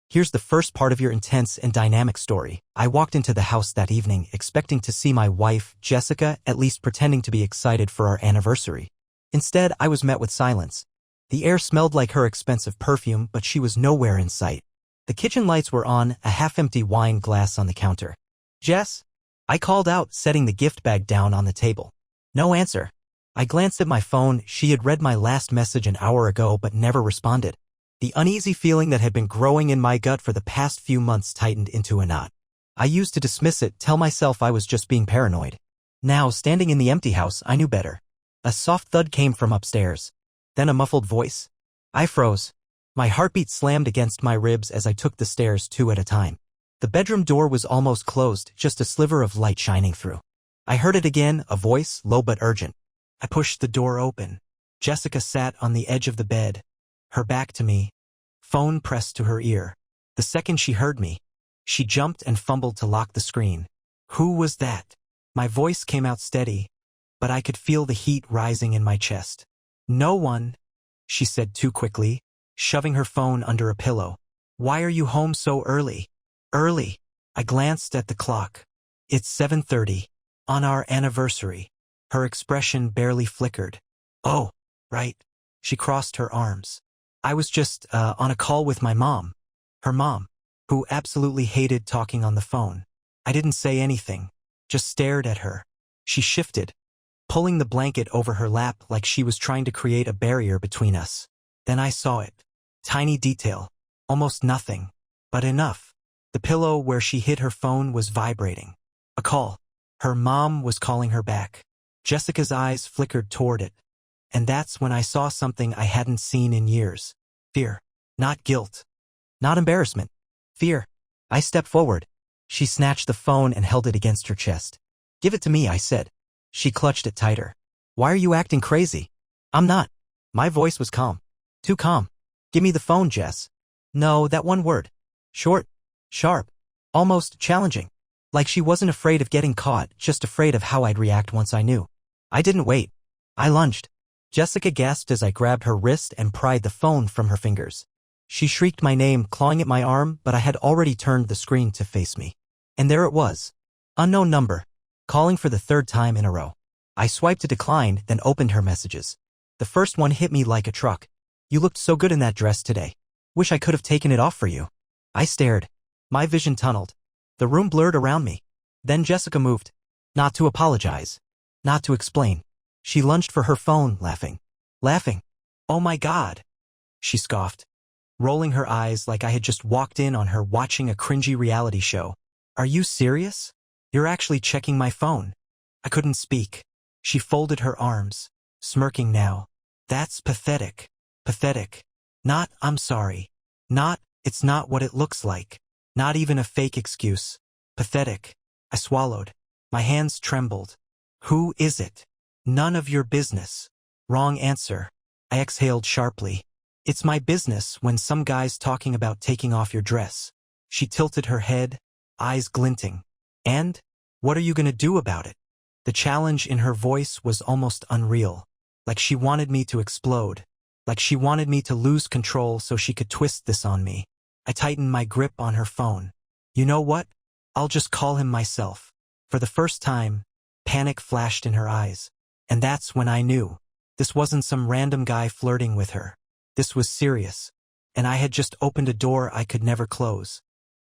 Here's the first part of your intense and dynamic story. I walked into the house that evening expecting to see my wife, Jessica, at least pretending to be excited for our anniversary. Instead, I was met with silence. The air smelled like her expensive perfume, but she was nowhere in sight. The kitchen lights were on, a half-empty wine glass on the counter. "Jess?" I called out, setting the gift bag down on the table. No answer. I glanced at my phone. She had read my last message an hour ago but never responded. The uneasy feeling that had been growing in my gut for the past few months tightened into a knot. I used to dismiss it, tell myself I was just being paranoid. Now, standing in the empty house, I knew better. A soft thud came from upstairs. Then a muffled voice. I froze. My heartbeat slammed against my ribs as I took the stairs 2 at a time. The bedroom door was almost closed, just a sliver of light shining through. I heard it again, a voice, low but urgent. I pushed the door open. Jessica sat on the edge of the bed, her back to me, phone pressed to her ear. The second she heard me, she jumped and fumbled to lock the screen. "Who was that?" My voice came out steady, but I could feel the heat rising in my chest. "No one," she said too quickly, shoving her phone under a pillow. "Why are you home so early?" "Early?" I glanced at the clock. "It's 7:30. On our anniversary." Her expression barely flickered. "Oh, right." She crossed her arms. "I was just on a call with my mom." Her mom, who absolutely hated talking on the phone. I didn't say anything, just stared at her. She shifted, pulling the blanket over her lap like she was trying to create a barrier between us. Then I saw it. Tiny detail. Almost nothing. But enough. The pillow where she hid her phone was vibrating. A call. Her mom was calling her back. Jessica's eyes flickered toward it. And that's when I saw something I hadn't seen in years. Fear. Not guilt. Not embarrassment. Fear. I stepped forward. She snatched the phone and held it against her chest. "Give it to me," I said. She clutched it tighter. "Why are you acting crazy?" "I'm not." My voice was calm. Too calm. "Give me the phone, Jess." "No, that one word. Short. Sharp. Almost challenging. Like she wasn't afraid of getting caught, just afraid of how I'd react once I knew. I didn't wait. I lunged. Jessica gasped as I grabbed her wrist and pried the phone from her fingers. She shrieked my name, clawing at my arm, but I had already turned the screen to face me. And there it was. Unknown number. Calling for the 3rd time in a row. I swiped to decline, then opened her messages. The first one hit me like a truck. "You looked so good in that dress today. Wish I could have taken it off for you." I stared. My vision tunneled. The room blurred around me. Then Jessica moved. Not to apologize. Not to explain. She lunged for her phone, laughing. Laughing. "Oh my God," she scoffed, rolling her eyes like I had just walked in on her watching a cringy reality show. "Are you serious? You're actually checking my phone." I couldn't speak. She folded her arms, smirking now. "That's pathetic. Pathetic. Not, I'm sorry. Not, it's not what it looks like. Not even a fake excuse. Pathetic." I swallowed. My hands trembled. "Who is it?" "None of your business." Wrong answer. I exhaled sharply. "It's my business when some guy's talking about taking off your dress." She tilted her head, eyes glinting. "And? What are you gonna do about it?" The challenge in her voice was almost unreal. Like she wanted me to explode. Like she wanted me to lose control so she could twist this on me. I tightened my grip on her phone. "You know what? I'll just call him myself." For the first time, panic flashed in her eyes. And that's when I knew. This wasn't some random guy flirting with her. This was serious. And I had just opened a door I could never close.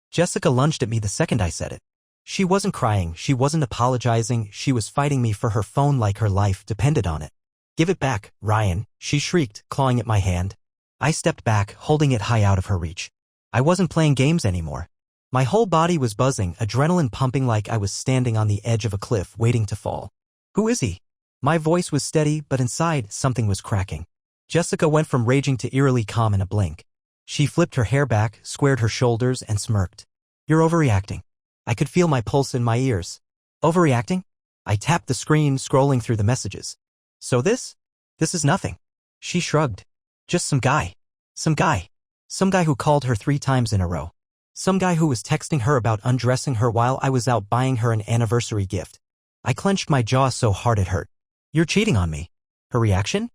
Jessica lunged at me the second I said it. She wasn't crying, she wasn't apologizing, she was fighting me for her phone like her life depended on it. "Give it back, Ryan," she shrieked, clawing at my hand. I stepped back, holding it high out of her reach. I wasn't playing games anymore. My whole body was buzzing, adrenaline pumping like I was standing on the edge of a cliff waiting to fall. "Who is he?" My voice was steady, but inside, something was cracking. Jessica went from raging to eerily calm in a blink. She flipped her hair back, squared her shoulders, and smirked. "You're overreacting." I could feel my pulse in my ears. "Overreacting?" I tapped the screen, scrolling through the messages. "So this? This is nothing." She shrugged. "Just some guy. Some guy. Some guy who called her 3 times in a row. Some guy who was texting her about undressing her while I was out buying her an anniversary gift." I clenched my jaw so hard it hurt. "You're cheating on me." Her reaction?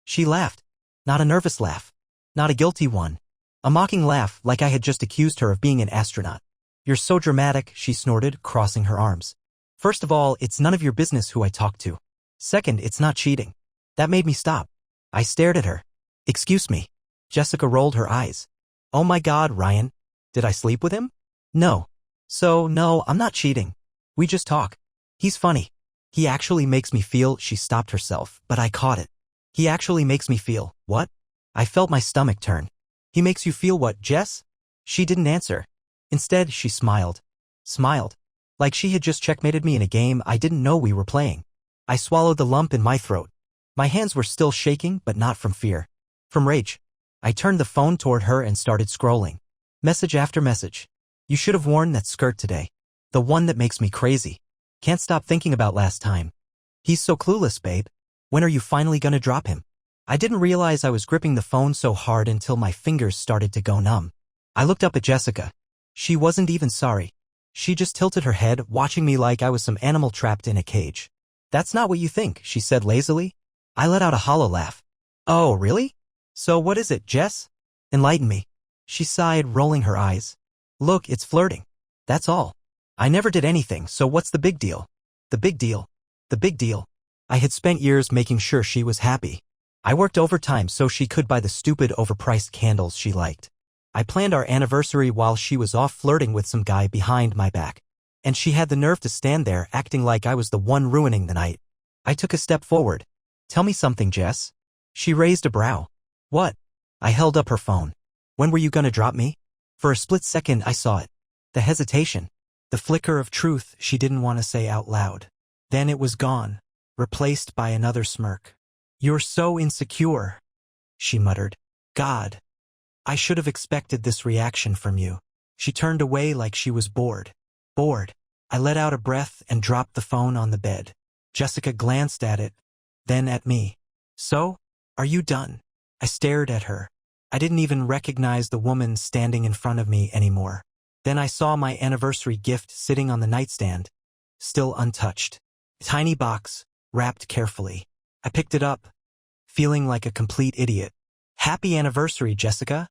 She laughed. Not a nervous laugh. Not a guilty one. A mocking laugh, like I had just accused her of being an astronaut. You're so dramatic, she snorted, crossing her arms. First of all, it's none of your business who I talk to. Second, it's not cheating. That made me stop. I stared at her. Excuse me. Jessica rolled her eyes. Oh my God, Ryan. Did I sleep with him? No. So, no, I'm not cheating. We just talk. He's funny. He actually makes me feel. She stopped herself, but I caught it. He actually makes me feel. What? I felt my stomach turn. He makes you feel what, Jess? She didn't answer. Instead, she smiled. Smiled. Like she had just checkmated me in a game I didn't know we were playing. I swallowed the lump in my throat. My hands were still shaking, but not from fear. From rage. I turned the phone toward her and started scrolling. Message after message. You should have worn that skirt today. The one that makes me crazy. Can't stop thinking about last time. He's so clueless, babe. When are you finally gonna drop him? I didn't realize I was gripping the phone so hard until my fingers started to go numb. I looked up at Jessica. She wasn't even sorry. She just tilted her head, watching me like I was some animal trapped in a cage. That's not what you think, she said lazily. I let out a hollow laugh. Oh, really? So what is it, Jess? Enlighten me. She sighed, rolling her eyes. Look, it's flirting. That's all. I never did anything, so what's the big deal? The big deal. The big deal. I had spent years making sure she was happy. I worked overtime so she could buy the stupid overpriced candles she liked. I planned our anniversary while she was off flirting with some guy behind my back. And she had the nerve to stand there acting like I was the one ruining the night. I took a step forward. Tell me something, Jess. She raised a brow. What? I held up her phone. When were you gonna drop me? For a split second I saw it. The hesitation. The flicker of truth she didn't want to say out loud. Then it was gone, replaced by another smirk. You're so insecure, she muttered. God. I should have expected this reaction from you. She turned away like she was bored. Bored. I let out a breath and dropped the phone on the bed. Jessica glanced at it, then at me. So? Are you done? I stared at her. I didn't even recognize the woman standing in front of me anymore. Then I saw my anniversary gift sitting on the nightstand, still untouched. A tiny box, wrapped carefully. I picked it up, feeling like a complete idiot. Happy anniversary, Jessica,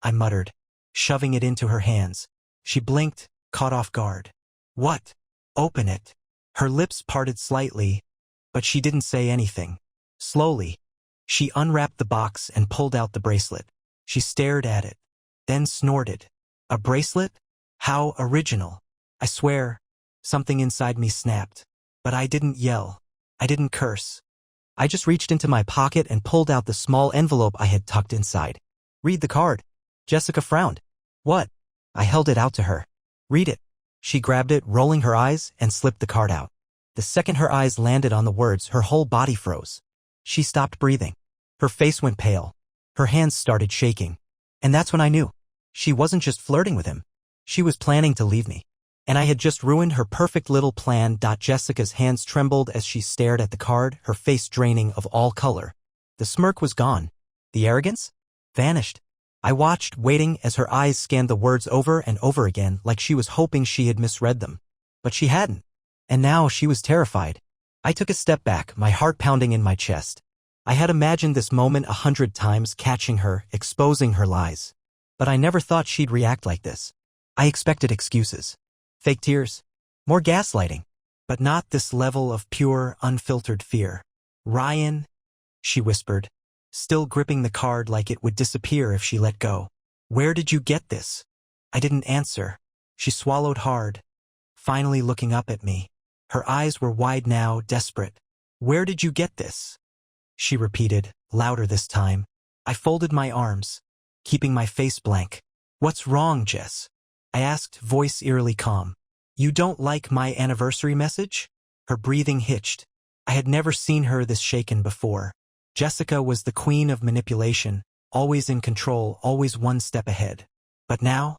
I muttered, shoving it into her hands. She blinked, caught off guard. What? Open it. Her lips parted slightly, but she didn't say anything. Slowly, she unwrapped the box and pulled out the bracelet. She stared at it, then snorted. A bracelet? How original. I swear, something inside me snapped. But I didn't yell. I didn't curse. I just reached into my pocket and pulled out the small envelope I had tucked inside. Read the card. Jessica frowned. What? I held it out to her. Read it. She grabbed it, rolling her eyes, and slipped the card out. The second her eyes landed on the words, her whole body froze. She stopped breathing. Her face went pale. Her hands started shaking. And that's when I knew. She wasn't just flirting with him. She was planning to leave me. And I had just ruined her perfect little plan. Jessica's hands trembled as she stared at the card, her face draining of all color. The smirk was gone. The arrogance? Vanished. I watched, waiting as her eyes scanned the words over and over again like she was hoping she had misread them. But she hadn't. And now she was terrified. I took a step back, my heart pounding in my chest. I had imagined this moment 100 times, catching her, exposing her lies. But I never thought she'd react like this. I expected excuses. Fake tears. More gaslighting. But not this level of pure, unfiltered fear. Ryan, she whispered, still gripping the card like it would disappear if she let go. Where did you get this? I didn't answer. She swallowed hard, finally looking up at me. Her eyes were wide now, desperate. Where did you get this? She repeated, louder this time. I folded my arms, keeping my face blank. What's wrong, Jess? I asked, voice eerily calm. You don't like my anniversary message? Her breathing hitched. I had never seen her this shaken before. Jessica was the queen of manipulation, always in control, always one step ahead. But now,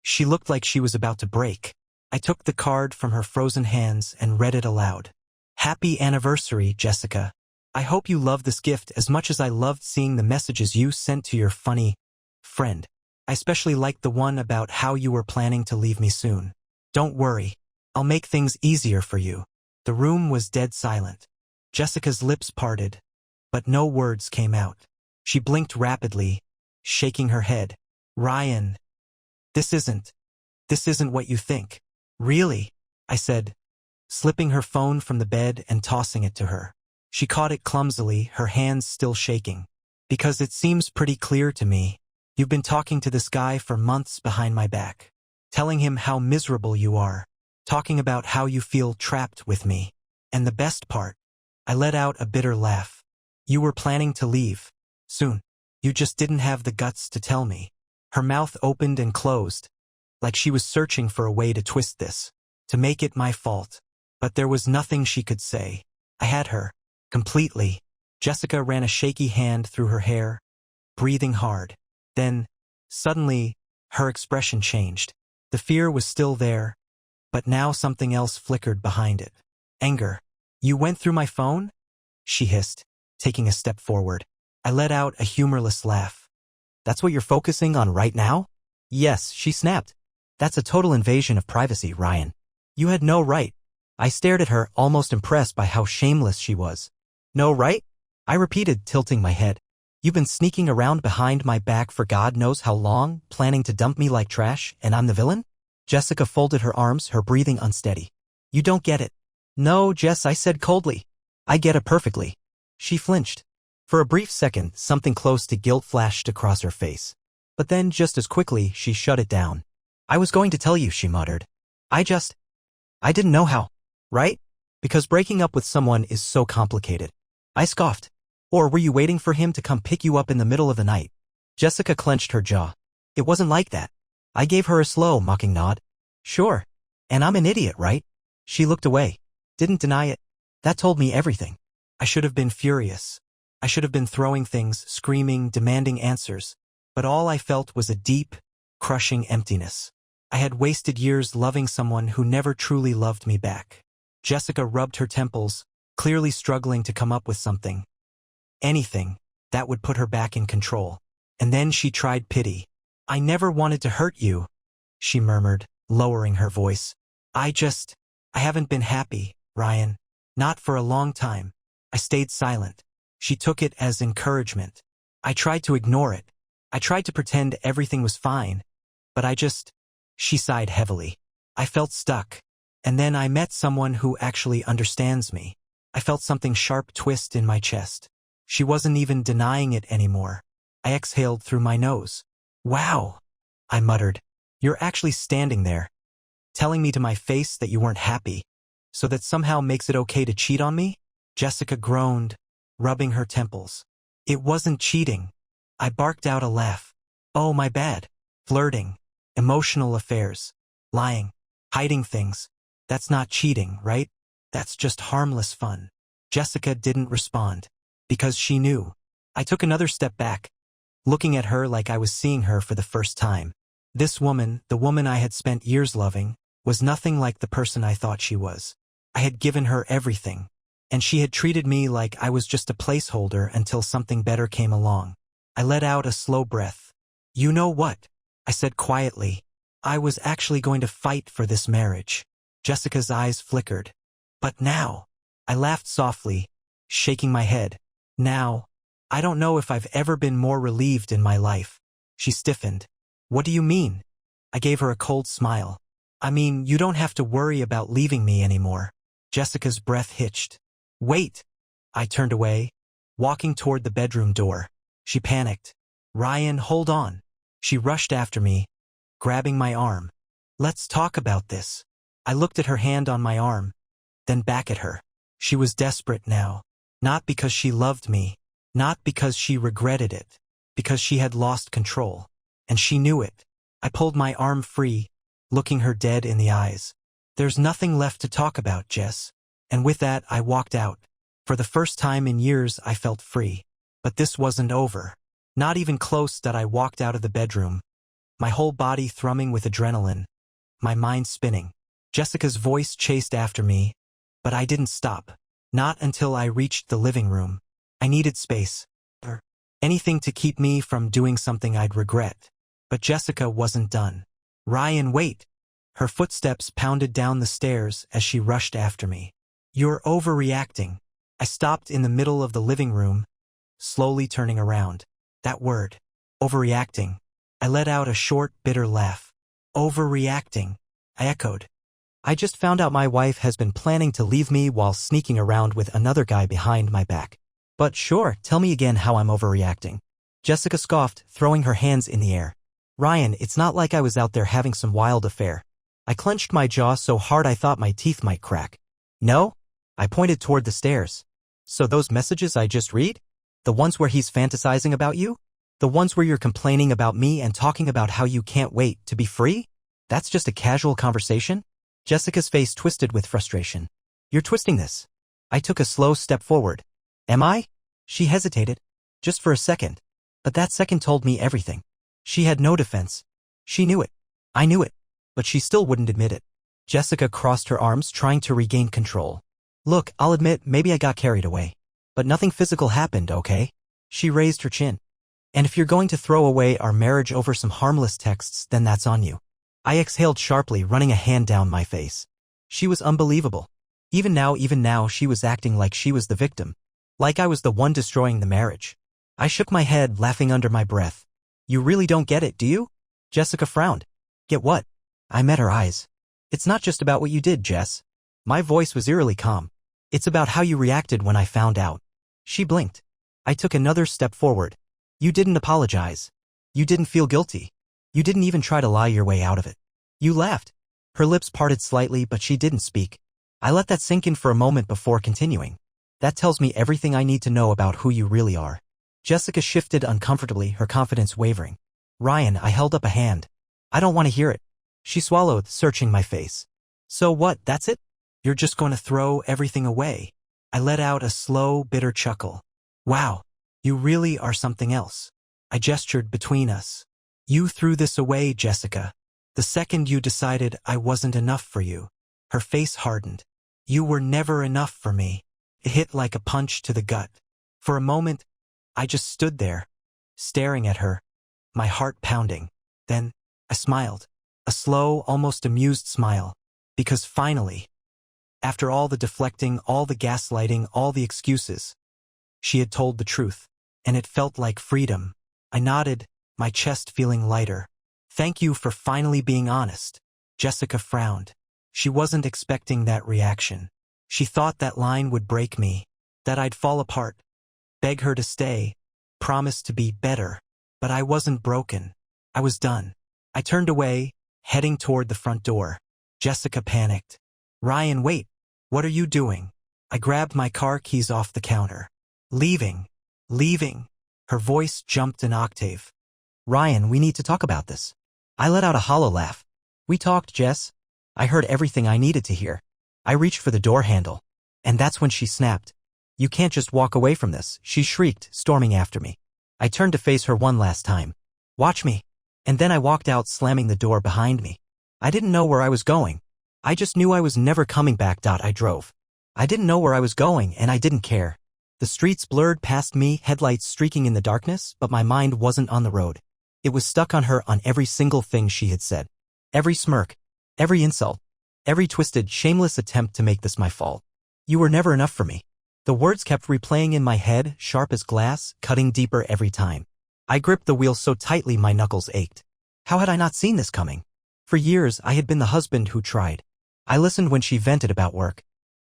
she looked like she was about to break. I took the card from her frozen hands and read it aloud. Happy anniversary, Jessica. I hope you love this gift as much as I loved seeing the messages you sent to your funny friend. I especially liked the one about how you were planning to leave me soon. Don't worry. I'll make things easier for you. The room was dead silent. Jessica's lips parted, but no words came out. She blinked rapidly, shaking her head. Ryan, this isn't what you think. Really? I said, slipping her phone from the bed and tossing it to her. She caught it clumsily, her hands still shaking. Because it seems pretty clear to me. You've been talking to this guy for months behind my back. Telling him how miserable you are. Talking about how you feel trapped with me. And the best part, I let out a bitter laugh. You were planning to leave. Soon. You just didn't have the guts to tell me. Her mouth opened and closed, like she was searching for a way to twist this, to make it my fault. But there was nothing she could say. I had her. Completely. Jessica ran a shaky hand through her hair, breathing hard. Then, suddenly, her expression changed. The fear was still there, but now something else flickered behind it. Anger. You went through my phone? She hissed, taking a step forward. I let out a humorless laugh. That's what you're focusing on right now? Yes, she snapped. That's a total invasion of privacy, Ryan. You had no right. I stared at her, almost impressed by how shameless she was. No right? I repeated, tilting my head. You've been sneaking around behind my back for God knows how long, planning to dump me like trash, and I'm the villain? Jessica folded her arms, her breathing unsteady. You don't get it. No, Jess, I said coldly. I get it perfectly. She flinched. For a brief second, something close to guilt flashed across her face. But then, just as quickly, she shut it down. I was going to tell you, she muttered. I didn't know how. Right? Because breaking up with someone is so complicated. I scoffed. Or were you waiting for him to come pick you up in the middle of the night? Jessica clenched her jaw. It wasn't like that. I gave her a slow, mocking nod. Sure. And I'm an idiot, right? She looked away. Didn't deny it. That told me everything. I should have been furious. I should have been throwing things, screaming, demanding answers. But all I felt was a deep, crushing emptiness. I had wasted years loving someone who never truly loved me back. Jessica rubbed her temples, clearly struggling to come up with something. Anything that would put her back in control. And then she tried pity. I never wanted to hurt you, she murmured, lowering her voice. I haven't been happy, Ryan. Not for a long time. I stayed silent. She took it as encouragement. I tried to ignore it. I tried to pretend everything was fine. But she sighed heavily. I felt stuck. And then I met someone who actually understands me. I felt something sharp twist in my chest. She wasn't even denying it anymore. I exhaled through my nose. Wow, I muttered. You're actually standing there, telling me to my face that you weren't happy, so that somehow makes it okay to cheat on me? Jessica groaned, rubbing her temples. It wasn't cheating. I barked out a laugh. Oh, my bad. Flirting, emotional affairs, lying, hiding things. That's not cheating, right? That's just harmless fun. Jessica didn't respond. Because she knew. I took another step back, looking at her like I was seeing her for the first time. This woman, the woman I had spent years loving, was nothing like the person I thought she was. I had given her everything, and she had treated me like I was just a placeholder until something better came along. I let out a slow breath. You know what? I said quietly. I was actually going to fight for this marriage. Jessica's eyes flickered. But now, I laughed softly, shaking my head. Now, I don't know if I've ever been more relieved in my life. She stiffened. What do you mean? I gave her a cold smile. I mean, you don't have to worry about leaving me anymore. Jessica's breath hitched. Wait. I turned away, walking toward the bedroom door. She panicked. Ryan, hold on. She rushed after me, grabbing my arm. Let's talk about this. I looked at her hand on my arm, then back at her. She was desperate now. Not because she loved me, not because she regretted it, because she had lost control. And she knew it. I pulled my arm free, looking her dead in the eyes. There's nothing left to talk about, Jess. And with that, I walked out. For the first time in years, I felt free. But this wasn't over. Not even close that I walked out of the bedroom, my whole body thrumming with adrenaline, my mind spinning. Jessica's voice chased after me, but I didn't stop. Not until I reached the living room. I needed space. Or anything to keep me from doing something I'd regret. But Jessica wasn't done. Ryan, wait. Her footsteps pounded down the stairs as she rushed after me. You're overreacting. I stopped in the middle of the living room, slowly turning around. That word. Overreacting. I let out a short, bitter laugh. Overreacting. I echoed. I just found out my wife has been planning to leave me while sneaking around with another guy behind my back. But sure, tell me again how I'm overreacting. Jessica scoffed, throwing her hands in the air. Ryan, it's not like I was out there having some wild affair. I clenched my jaw so hard I thought my teeth might crack. No? I pointed toward the stairs. So those messages I just read? The ones where he's fantasizing about you? The ones where you're complaining about me and talking about how you can't wait to be free? That's just a casual conversation? Jessica's face twisted with frustration. You're twisting this. I took a slow step forward. Am I? She hesitated. Just for a second. But that second told me everything. She had no defense. She knew it. I knew it. But she still wouldn't admit it. Jessica crossed her arms, trying to regain control. Look, I'll admit, maybe I got carried away. But nothing physical happened, okay? She raised her chin. And if you're going to throw away our marriage over some harmless texts, then that's on you. I exhaled sharply, running a hand down my face. She was unbelievable. Even now, she was acting like she was the victim. Like I was the one destroying the marriage. I shook my head, laughing under my breath. You really don't get it, do you? Jessica frowned. Get what? I met her eyes. It's not just about what you did, Jess. My voice was eerily calm. It's about how you reacted when I found out. She blinked. I took another step forward. You didn't apologize. You didn't feel guilty. You didn't even try to lie your way out of it. You laughed. Her lips parted slightly, but she didn't speak. I let that sink in for a moment before continuing. That tells me everything I need to know about who you really are. Jessica shifted uncomfortably, her confidence wavering. Ryan, I held up a hand. I don't want to hear it. She swallowed, searching my face. So what, that's it? You're just going to throw everything away? I let out a slow, bitter chuckle. Wow, you really are something else. I gestured between us. You threw this away, Jessica. The second you decided I wasn't enough for you. Her face hardened. You were never enough for me. It hit like a punch to the gut. For a moment, I just stood there, staring at her, my heart pounding. Then, I smiled. A slow, almost amused smile. Because finally, after all the deflecting, all the gaslighting, all the excuses, she had told the truth. And it felt like freedom. I nodded, my chest feeling lighter. Thank you for finally being honest. Jessica frowned. She wasn't expecting that reaction. She thought that line would break me, that I'd fall apart, beg her to stay, promise to be better. But I wasn't broken. I was done. I turned away, heading toward the front door. Jessica panicked. Ryan, wait. What are you doing? I grabbed my car keys off the counter. Leaving. Leaving. Her voice jumped an octave. Ryan, we need to talk about this. I let out a hollow laugh. We talked, Jess. I heard everything I needed to hear. I reached for the door handle. And that's when she snapped. You can't just walk away from this, she shrieked, storming after me. I turned to face her one last time. Watch me. And then I walked out, slamming the door behind me. I didn't know where I was going. I just knew I was never coming back. I drove. I didn't know where I was going, and I didn't care. The streets blurred past me, headlights streaking in the darkness, but my mind wasn't on the road. It was stuck on her, on every single thing she had said. Every smirk. Every insult. Every twisted, shameless attempt to make this my fault. You were never enough for me. The words kept replaying in my head, sharp as glass, cutting deeper every time. I gripped the wheel so tightly my knuckles ached. How had I not seen this coming? For years, I had been the husband who tried. I listened when she vented about work.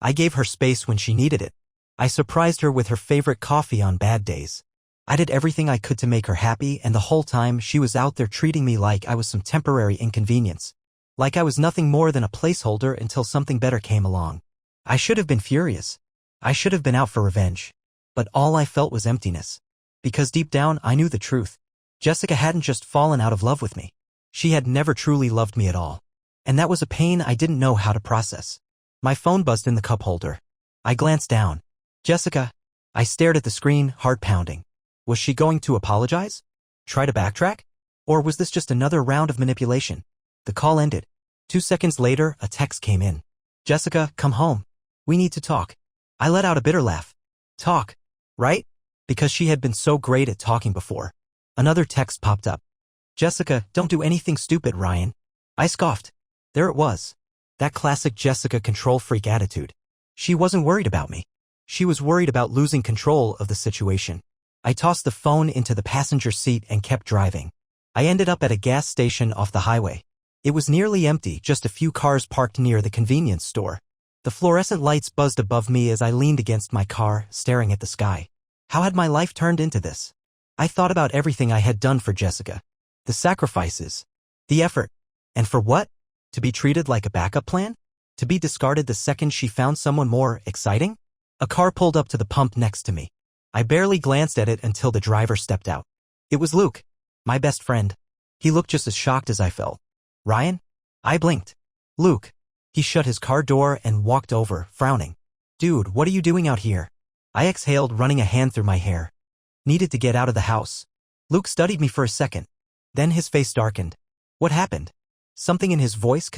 I gave her space when she needed it. I surprised her with her favorite coffee on bad days. I did everything I could to make her happy, and the whole time she was out there treating me like I was some temporary inconvenience. Like I was nothing more than a placeholder until something better came along. I should have been furious. I should have been out for revenge. But all I felt was emptiness. Because deep down, I knew the truth. Jessica hadn't just fallen out of love with me. She had never truly loved me at all. And that was a pain I didn't know how to process. My phone buzzed in the cup holder. I glanced down. Jessica. I stared at the screen, heart pounding. Was she going to apologize? Try to backtrack? Or was this just another round of manipulation? The call ended. 2 seconds later, a text came in. Jessica, come home. We need to talk. I let out a bitter laugh. Talk, right? Because she had been so great at talking before. Another text popped up. Jessica, don't do anything stupid, Ryan. I scoffed. There it was. That classic Jessica control freak attitude. She wasn't worried about me. She was worried about losing control of the situation. I tossed the phone into the passenger seat and kept driving. I ended up at a gas station off the highway. It was nearly empty, just a few cars parked near the convenience store. The fluorescent lights buzzed above me as I leaned against my car, staring at the sky. How had my life turned into this? I thought about everything I had done for Jessica. The sacrifices. The effort. And for what? To be treated like a backup plan? To be discarded the second she found someone more exciting? A car pulled up to the pump next to me. I barely glanced at it until the driver stepped out. It was Luke, my best friend. He looked just as shocked as I felt. Ryan? I blinked. Luke. He shut his car door and walked over, frowning. Dude, what are you doing out here? I exhaled, running a hand through my hair. Needed to get out of the house. Luke studied me for a second. Then his face darkened. What happened? Something in his voice,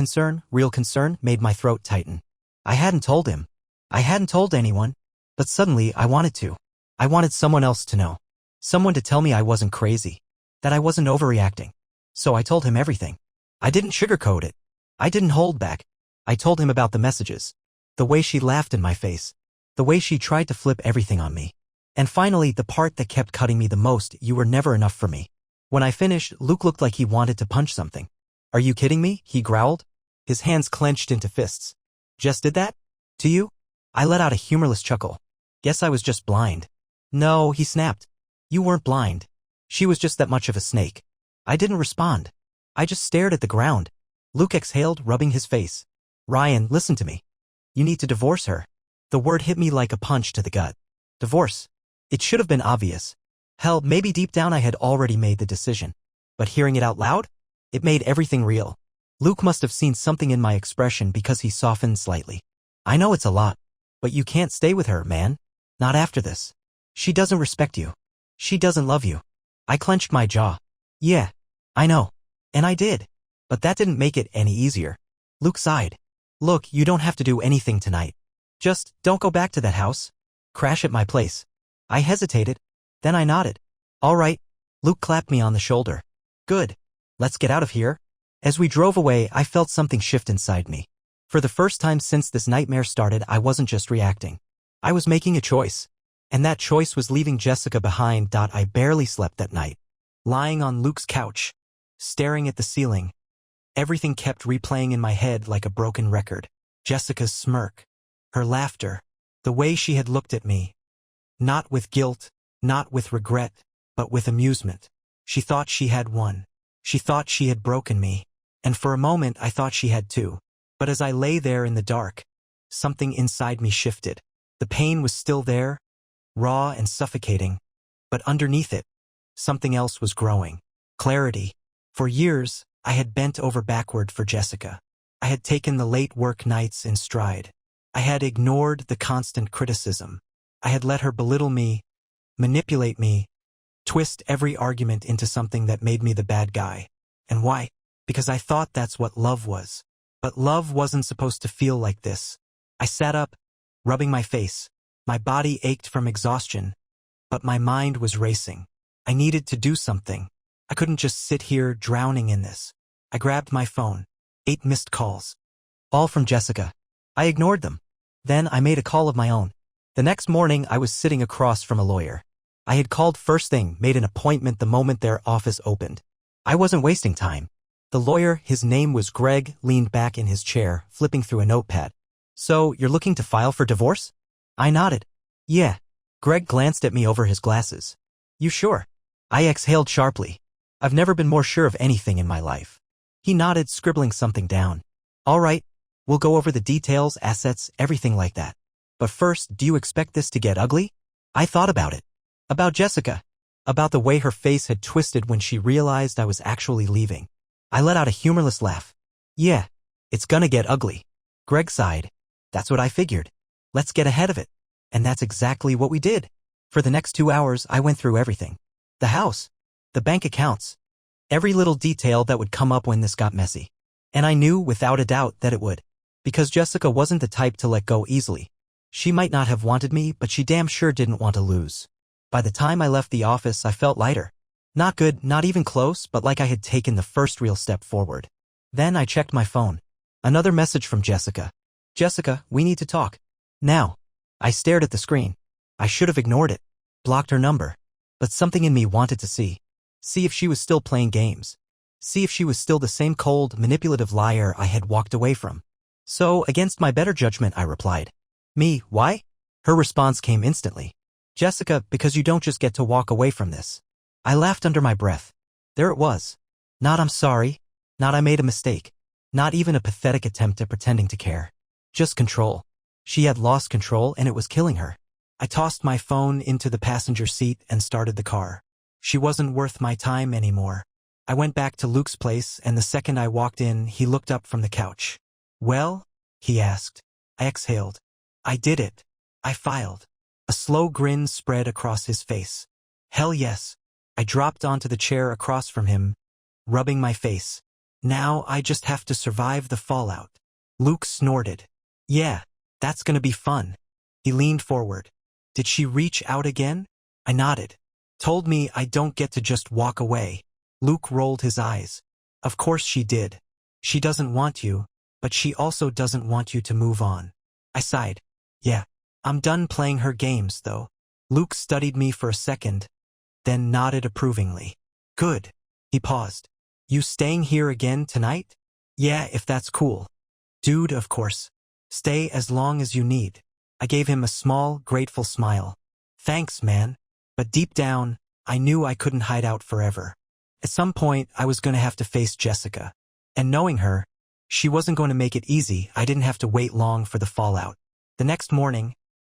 real concern, made my throat tighten. I hadn't told him. I hadn't told anyone. But suddenly, I wanted to. I wanted someone else to know. Someone to tell me I wasn't crazy. That I wasn't overreacting. So I told him everything. I didn't sugarcoat it. I didn't hold back. I told him about the messages. The way she laughed in my face. The way she tried to flip everything on me. And finally, the part that kept cutting me the most, you were never enough for me. When I finished, Luke looked like he wanted to punch something. Are you kidding me? He growled. His hands clenched into fists. Just did that? To you? I let out a humorless chuckle. Guess I was just blind. No, he snapped. You weren't blind. She was just that much of a snake. I didn't respond. I just stared at the ground. Luke exhaled, rubbing his face. Ryan, listen to me. You need to divorce her. The word hit me like a punch to the gut. Divorce. It should have been obvious. Hell, maybe deep down I had already made the decision. But hearing it out loud? It made everything real. Luke must have seen something in my expression because he softened slightly. I know it's a lot. But you can't stay with her, man. Not after this. She doesn't respect you. She doesn't love you. I clenched my jaw. Yeah, I know. And I did. But that didn't make it any easier. Luke sighed. Look, you don't have to do anything tonight. Just don't go back to that house. Crash at my place. I hesitated. Then I nodded. All right. Luke clapped me on the shoulder. Good. Let's get out of here. As we drove away, I felt something shift inside me. For the first time since this nightmare started, I wasn't just reacting. I was making a choice. And that choice was leaving Jessica behind. I barely slept that night. Lying on Luke's couch, staring at the ceiling. Everything kept replaying in my head like a broken record. Jessica's smirk. Her laughter. The way she had looked at me. Not with guilt, not with regret, but with amusement. She thought she had won. She thought she had broken me. And for a moment I thought she had too. But as I lay there in the dark, something inside me shifted. The pain was still there, raw and suffocating. But underneath it, something else was growing. Clarity. For years, I had bent over backward for Jessica. I had taken the late work nights in stride. I had ignored the constant criticism. I had let her belittle me, manipulate me, twist every argument into something that made me the bad guy. And why? Because I thought that's what love was. But love wasn't supposed to feel like this. I sat up, rubbing my face. My body ached from exhaustion, but my mind was racing. I needed to do something. I couldn't just sit here drowning in this. I grabbed my phone. 8 missed calls. All from Jessica. I ignored them. Then I made a call of my own. The next morning, I was sitting across from a lawyer. I had called first thing, made an appointment the moment their office opened. I wasn't wasting time. The lawyer, his name was Greg, leaned back in his chair, flipping through a notepad. So, you're looking to file for divorce? I nodded. Yeah. Greg glanced at me over his glasses. You sure? I exhaled sharply. I've never been more sure of anything in my life. He nodded, scribbling something down. All right. We'll go over the details, assets, everything like that. But first, do you expect this to get ugly? I thought about it. About Jessica. About the way her face had twisted when she realized I was actually leaving. I let out a humorless laugh. Yeah, it's gonna get ugly. Greg sighed. That's what I figured. Let's get ahead of it. And that's exactly what we did. For the next 2 hours, I went through everything. The house. The bank accounts. Every little detail that would come up when this got messy. And I knew without a doubt that it would. Because Jessica wasn't the type to let go easily. She might not have wanted me, but she damn sure didn't want to lose. By the time I left the office, I felt lighter. Not good, not even close, but like I had taken the first real step forward. Then I checked my phone. Another message from Jessica. Jessica, we need to talk. Now. I stared at the screen. I should have ignored it. Blocked her number. but something in me wanted to see. See if she was still playing games. See if she was still the same cold, manipulative liar I had walked away from. So, against my better judgment, I replied. Me, why? Her response came instantly. Jessica, because you don't just get to walk away from this. I laughed under my breath. There it was. Not I'm sorry. Not I made a mistake. Not even a pathetic attempt at pretending to care. Just control. She had lost control and it was killing her. I tossed my phone into the passenger seat and started the car. She wasn't worth my time anymore. I went back to Luke's place and the second I walked in, he looked up from the couch. Well? He asked. I exhaled. I did it. I filed. A slow grin spread across his face. Hell yes. I dropped onto the chair across from him, rubbing my face. Now I just have to survive the fallout. Luke snorted. Yeah, that's gonna be fun. He leaned forward. Did she reach out again? I nodded. Told me I don't get to just walk away. Luke rolled his eyes. Of course she did. She doesn't want you, but she also doesn't want you to move on. I sighed. Yeah, I'm done playing her games, though. Luke studied me for a second, then nodded approvingly. Good. He paused. You staying here again tonight? Yeah, if that's cool. Dude, of course. Stay as long as you need. I gave him a small, grateful smile. Thanks, man. But deep down, I knew I couldn't hide out forever. At some point, I was going to have to face Jessica. And knowing her, she wasn't going to make it easy. I didn't have to wait long for the fallout. The next morning,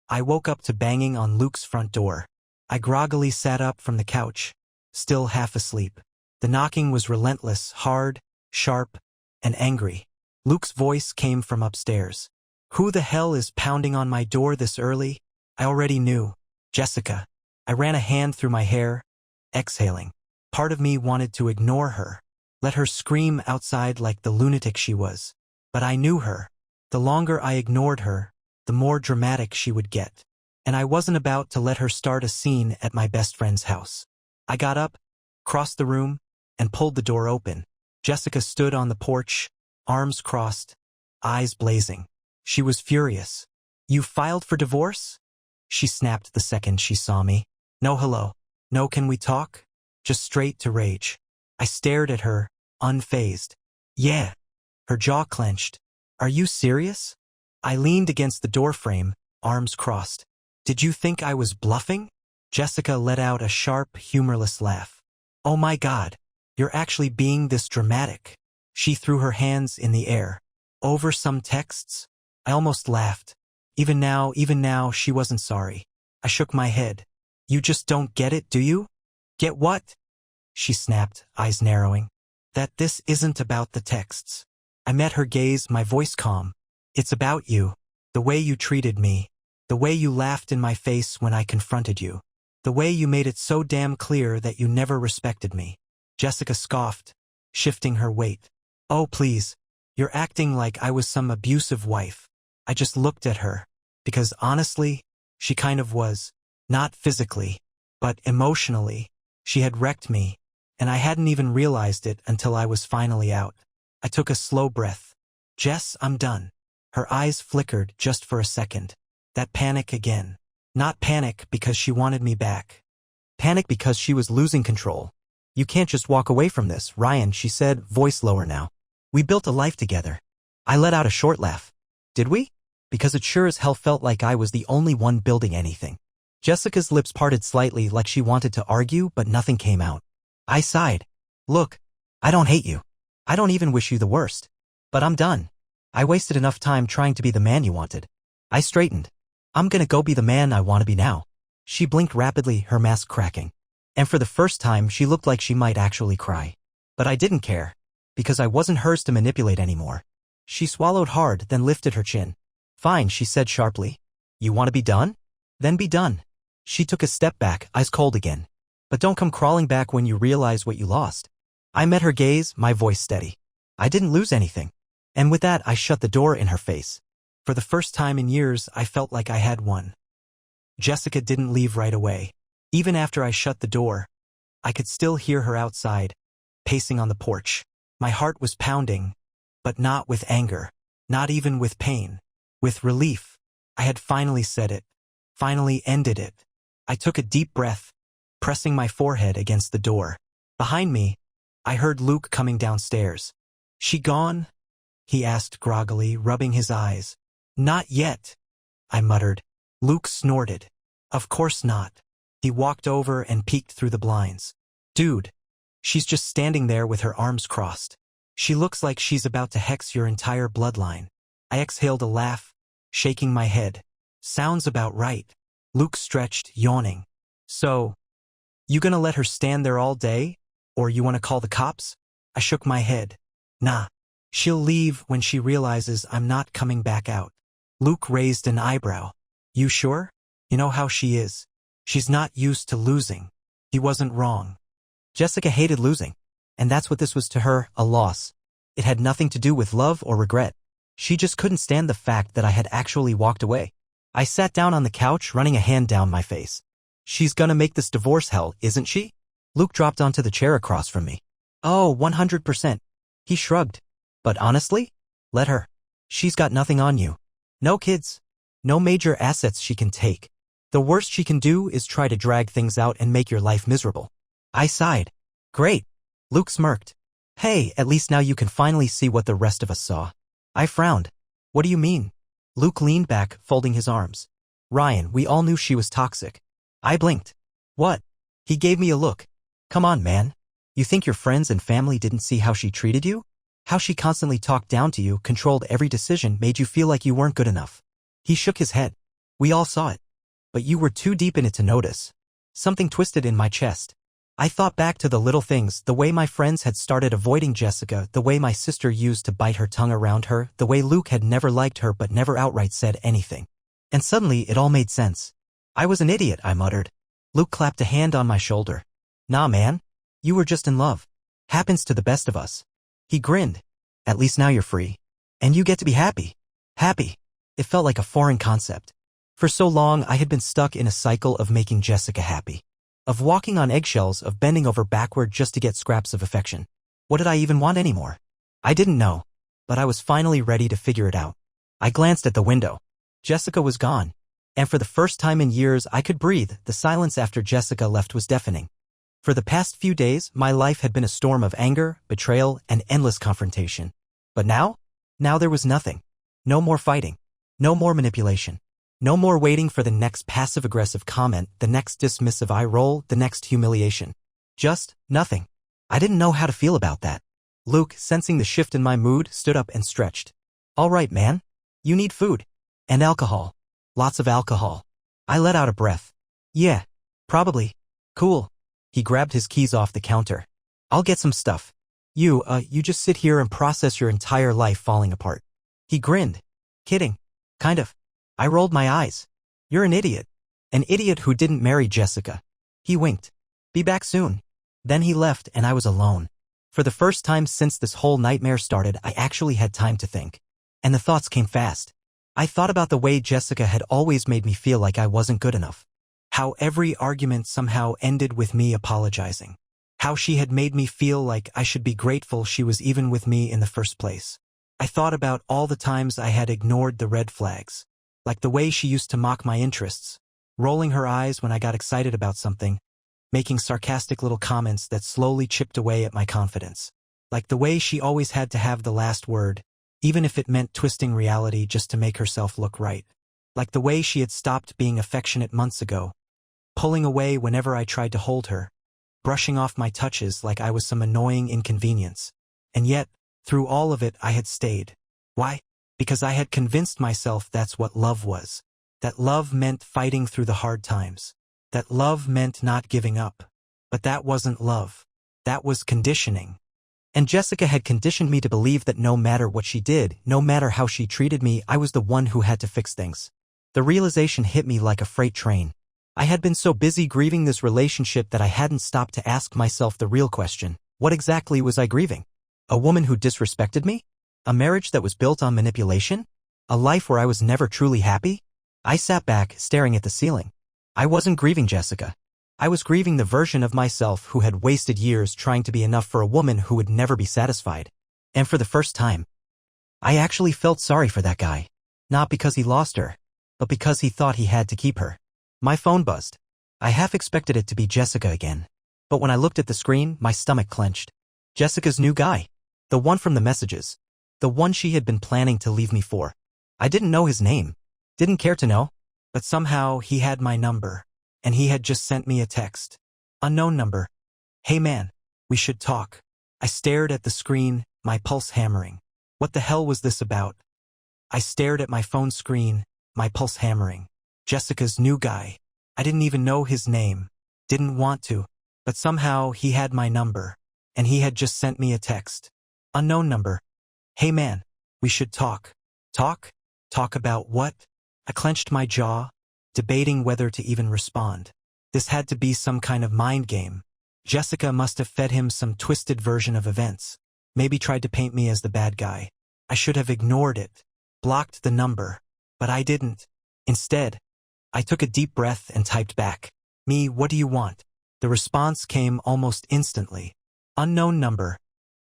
I woke up to banging on Luke's front door. I groggily sat up from the couch, still half asleep. The knocking was relentless, hard, sharp, and angry. Luke's voice came from upstairs. Who the hell is pounding on my door this early? I already knew. Jessica. I ran a hand through my hair, exhaling. Part of me wanted to ignore her, let her scream outside like the lunatic she was. But I knew her. The longer I ignored her, the more dramatic she would get. And I wasn't about to let her start a scene at my best friend's house. I got up, crossed the room, and pulled the door open. Jessica stood on the porch, arms crossed, eyes blazing. She was furious. You filed for divorce? She snapped the second she saw me. No hello. No can we talk? Just straight to rage. I stared at her, unfazed. Yeah. Her jaw clenched. Are you serious? I leaned against the doorframe, arms crossed. Did you think I was bluffing? Jessica let out a sharp, humorless laugh. Oh my God, you're actually being this dramatic. She threw her hands in the air. Over some texts? I almost laughed. Even now, she wasn't sorry. I shook my head. You just don't get it, do you? Get what? She snapped, eyes narrowing. That this isn't about the texts. I met her gaze, my voice calm. It's about you. The way you treated me. The way you laughed in my face when I confronted you. The way you made it so damn clear that you never respected me. Jessica scoffed, shifting her weight. Oh, please. You're acting like I was some abusive wife. I just looked at her. Because honestly, she kind of was. Not physically, but emotionally. She had wrecked me, and I hadn't even realized it until I was finally out. I took a slow breath. Jess, I'm done. Her eyes flickered just for a second. That panic again. Not panic because she wanted me back. Panic because she was losing control. You can't just walk away from this, Ryan, she said, voice lower now. We built a life together. I let out a short laugh. Did we? Because it sure as hell felt like I was the only one building anything. Jessica's lips parted slightly like she wanted to argue, but nothing came out. I sighed. Look, I don't hate you. I don't even wish you the worst. But I'm done. I wasted enough time trying to be the man you wanted. I straightened. I'm gonna go be the man I want to be now. She blinked rapidly, her mask cracking. And for the first time, she looked like she might actually cry. But I didn't care. Because I wasn't hers to manipulate anymore. She swallowed hard, then lifted her chin. Fine, she said sharply. You want to be done? Then be done. She took a step back, eyes cold again. But don't come crawling back when you realize what you lost. I met her gaze, my voice steady. I didn't lose anything. And with that, I shut the door in her face. For the first time in years, I felt like I had won. Jessica didn't leave right away. Even after I shut the door, I could still hear her outside, pacing on the porch. My heart was pounding, but not with anger, not even with pain, with relief. I had finally said it, finally ended it. I took a deep breath, pressing my forehead against the door. Behind me, I heard Luke coming downstairs. "She gone?" he asked groggily, rubbing his eyes. "Not yet," I muttered. Luke snorted. "Of course not." He walked over and peeked through the blinds. "Dude, she's just standing there with her arms crossed. She looks like she's about to hex your entire bloodline." I exhaled a laugh, shaking my head. "Sounds about right." Luke stretched, yawning. "So, you gonna let her stand there all day? Or you wanna call the cops?" I shook my head. "Nah. She'll leave when she realizes I'm not coming back out." Luke raised an eyebrow. "You sure? You know how she is. She's not used to losing." He wasn't wrong. Jessica hated losing. And that's what this was to her, a loss. It had nothing to do with love or regret. She just couldn't stand the fact that I had actually walked away. I sat down on the couch, running a hand down my face. "She's gonna make this divorce hell, isn't she?" Luke dropped onto the chair across from me. "Oh, 100%. He shrugged. "But honestly, let her. She's got nothing on you. No kids. No major assets she can take. The worst she can do is try to drag things out and make your life miserable." I sighed. "Great." Luke smirked. "Hey, at least now you can finally see what the rest of us saw." I frowned. "What do you mean?" Luke leaned back, folding his arms. "Ryan, we all knew she was toxic." I blinked. "What?" He gave me a look. "Come on, man. You think your friends and family didn't see how she treated you? How she constantly talked down to you, controlled every decision, made you feel like you weren't good enough." He shook his head. "We all saw it. But you were too deep in it to notice." Something twisted in my chest. I thought back to the little things, the way my friends had started avoiding Jessica, the way my sister used to bite her tongue around her, the way Luke had never liked her but never outright said anything. And suddenly it all made sense. "I was an idiot," I muttered. Luke clapped a hand on my shoulder. "Nah, man. You were just in love. Happens to the best of us." He grinned. "At least now you're free. And you get to be happy." Happy. It felt like a foreign concept. For so long I had been stuck in a cycle of making Jessica happy. Of walking on eggshells, of bending over backward just to get scraps of affection. What did I even want anymore? I didn't know. But I was finally ready to figure it out. I glanced at the window. Jessica was gone. And for the first time in years I could breathe. The silence after Jessica left was deafening. For the past few days, my life had been a storm of anger, betrayal, and endless confrontation. But now? Now there was nothing. No more fighting. No more manipulation. No more waiting for the next passive-aggressive comment, the next dismissive eye roll, the next humiliation. Just nothing. I didn't know how to feel about that. Luke, sensing the shift in my mood, stood up and stretched. "All right, man. You need food. And alcohol. Lots of alcohol." I let out a breath. "Yeah. Probably." "Cool." He grabbed his keys off the counter. "I'll get some stuff. You just sit here and process your entire life falling apart." He grinned. "Kidding. Kind of." I rolled my eyes. "You're an idiot. An idiot who didn't marry Jessica." He winked. "Be back soon." Then he left and I was alone. For the first time since this whole nightmare started, I actually had time to think. And the thoughts came fast. I thought about the way Jessica had always made me feel like I wasn't good enough. How every argument somehow ended with me apologizing. How she had made me feel like I should be grateful she was even with me in the first place. I thought about all the times I had ignored the red flags. Like the way she used to mock my interests, rolling her eyes when I got excited about something, making sarcastic little comments that slowly chipped away at my confidence. Like the way she always had to have the last word, even if it meant twisting reality just to make herself look right. Like the way she had stopped being affectionate months ago, pulling away whenever I tried to hold her, brushing off my touches like I was some annoying inconvenience. And yet, through all of it, I had stayed. Why? Because I had convinced myself that's what love was. That love meant fighting through the hard times. That love meant not giving up. But that wasn't love. That was conditioning. And Jessica had conditioned me to believe that no matter what she did, no matter how she treated me, I was the one who had to fix things. The realization hit me like a freight train. I had been so busy grieving this relationship that I hadn't stopped to ask myself the real question. What exactly was I grieving? A woman who disrespected me? A marriage that was built on manipulation? A life where I was never truly happy? I sat back, staring at the ceiling. I wasn't grieving Jessica. I was grieving the version of myself who had wasted years trying to be enough for a woman who would never be satisfied. And for the first time, I actually felt sorry for that guy. Not because he lost her, but because he thought he had to keep her. My phone buzzed. I half expected it to be Jessica again. But when I looked at the screen, my stomach clenched. Jessica's new guy. The one from the messages. The one she had been planning to leave me for. I didn't know his name. Didn't care to know. But somehow he had my number. And he had just sent me a text. Unknown number. Hey man, we should talk. I stared at the screen, my pulse hammering. What the hell was this about? I stared at my phone screen, my pulse hammering. Jessica's new guy. I didn't even know his name. Didn't want to. But somehow he had my number. And he had just sent me a text. Unknown number. Hey man, we should talk. Talk? Talk about what? I clenched my jaw, debating whether to even respond. This had to be some kind of mind game. Jessica must have fed him some twisted version of events. Maybe tried to paint me as the bad guy. I should have ignored it. Blocked the number. But I didn't. Instead, I took a deep breath and typed back. Me, what do you want? The response came almost instantly. Unknown number.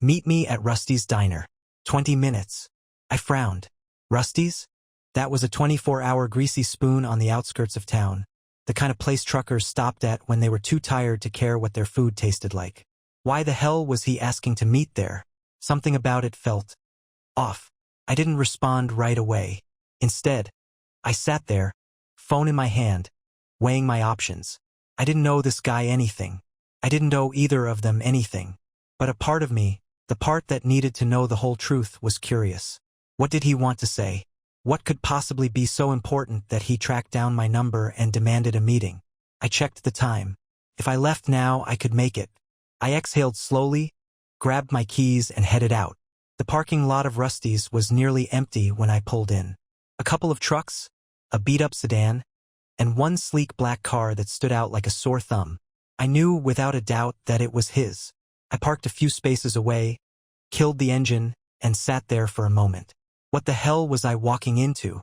Meet me at Rusty's Diner. 20 minutes. I frowned. Rusty's? That was a 24-hour greasy spoon on the outskirts of town. The kind of place truckers stopped at when they were too tired to care what their food tasted like. Why the hell was he asking to meet there? Something about it felt off. I didn't respond right away. Instead, I sat there, phone in my hand, weighing my options. I didn't know this guy anything. I didn't know either of them anything. But a part of me, the part that needed to know the whole truth, was curious. What did he want to say? What could possibly be so important that he tracked down my number and demanded a meeting? I checked the time. If I left now, I could make it. I exhaled slowly, grabbed my keys and headed out. The parking lot of Rusty's was nearly empty when I pulled in. A couple of trucks, a beat-up sedan, and one sleek black car that stood out like a sore thumb. I knew without a doubt that it was his. I parked a few spaces away, killed the engine, and sat there for a moment. What the hell was I walking into?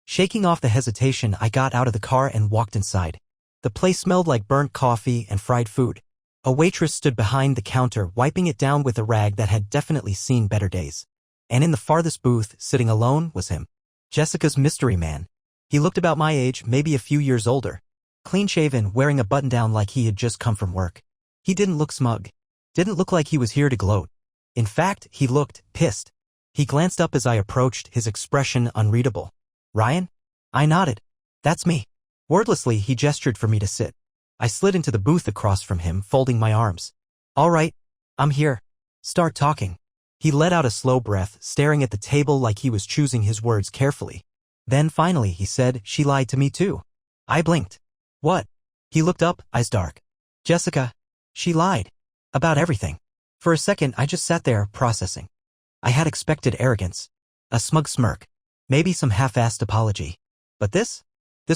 Shaking off the hesitation, I got out of the car and walked inside. The place smelled like burnt coffee and fried food. A waitress stood behind the counter, wiping it down with a rag that had definitely seen better days. And in the farthest booth, sitting alone, was him. Jessica's mystery man. He looked about my age, maybe a few years older. Clean-shaven, wearing a button-down like he had just come from work. He didn't look smug. Didn't look like he was here to gloat. In fact, he looked pissed. He glanced up as I approached, his expression unreadable. Ryan? I nodded. That's me. Wordlessly, he gestured for me to sit. I slid into the booth across from him, folding my arms. All right, I'm here. Start talking. He let out a slow breath, staring at the table like he was choosing his words carefully. Then finally, he said, she lied to me too. I blinked. What? He looked up, eyes dark. Jessica. She lied. About everything. For a second, I just sat there, processing. I had expected arrogance. A smug smirk. Maybe some half-assed apology. But this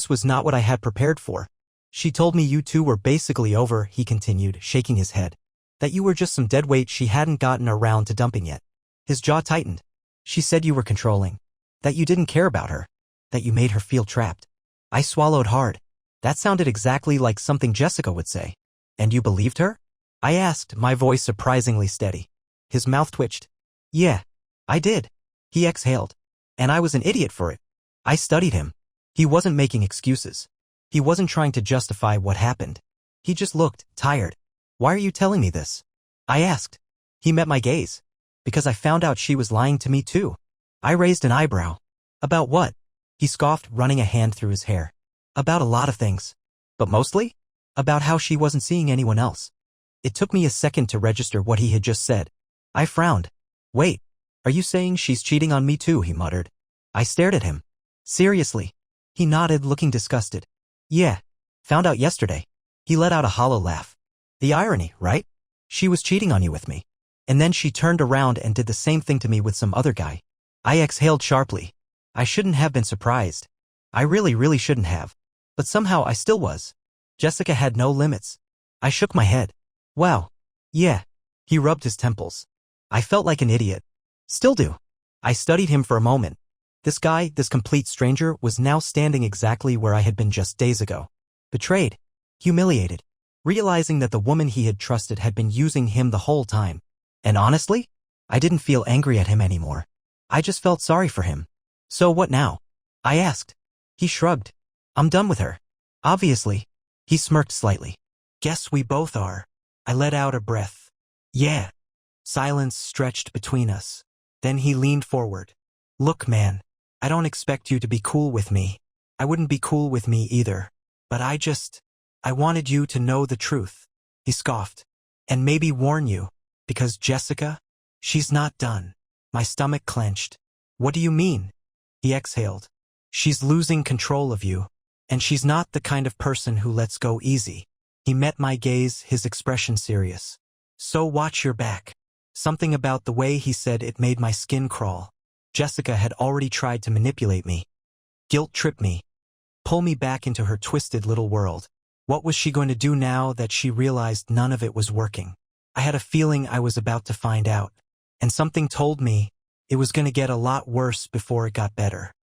was not what I had prepared for. She told me you two were basically over, he continued, shaking his head. That you were just some deadweight she hadn't gotten around to dumping yet. His jaw tightened. She said you were controlling. That you didn't care about her. That you made her feel trapped. I swallowed hard. That sounded exactly like something Jessica would say. And you believed her? I asked, my voice surprisingly steady. His mouth twitched. Yeah, I did. He exhaled. And I was an idiot for it. I studied him. He wasn't making excuses. He wasn't trying to justify what happened. He just looked tired. Why are you telling me this? I asked. He met my gaze. Because I found out she was lying to me too. I raised an eyebrow. About what? He scoffed, running a hand through his hair. About a lot of things. But mostly? About how she wasn't seeing anyone else. It took me a second to register what he had just said. I frowned. Wait, are you saying she's cheating on me too? He muttered. I stared at him. Seriously? He nodded, looking disgusted. Yeah. Found out yesterday. He let out a hollow laugh. The irony, right? She was cheating on you with me. And then she turned around and did the same thing to me with some other guy. I exhaled sharply. I shouldn't have been surprised. I really shouldn't have. But somehow I still was. Jessica had no limits. I shook my head. Wow. Yeah. He rubbed his temples. I felt like an idiot. Still do. I studied him for a moment. This guy, this complete stranger, was now standing exactly where I had been just days ago. Betrayed. Humiliated. Realizing that the woman he had trusted had been using him the whole time. And honestly, I didn't feel angry at him anymore. I just felt sorry for him. So what now? I asked. He shrugged. I'm done with her. Obviously. He smirked slightly. Guess we both are. I let out a breath. Yeah. Silence stretched between us. Then he leaned forward. Look, man, I don't expect you to be cool with me. I wouldn't be cool with me either. But I wanted you to know the truth. He scoffed. And maybe warn you, because Jessica, she's not done. My stomach clenched. What do you mean? He exhaled. She's losing control of you, and she's not the kind of person who lets go easy. He met my gaze, his expression serious. So watch your back. Something about the way he said it made my skin crawl. Jessica had already tried to manipulate me. Guilt trip me. Pull me back into her twisted little world. What was she going to do now that she realized none of it was working? I had a feeling I was about to find out. And something told me it was going to get a lot worse before it got better.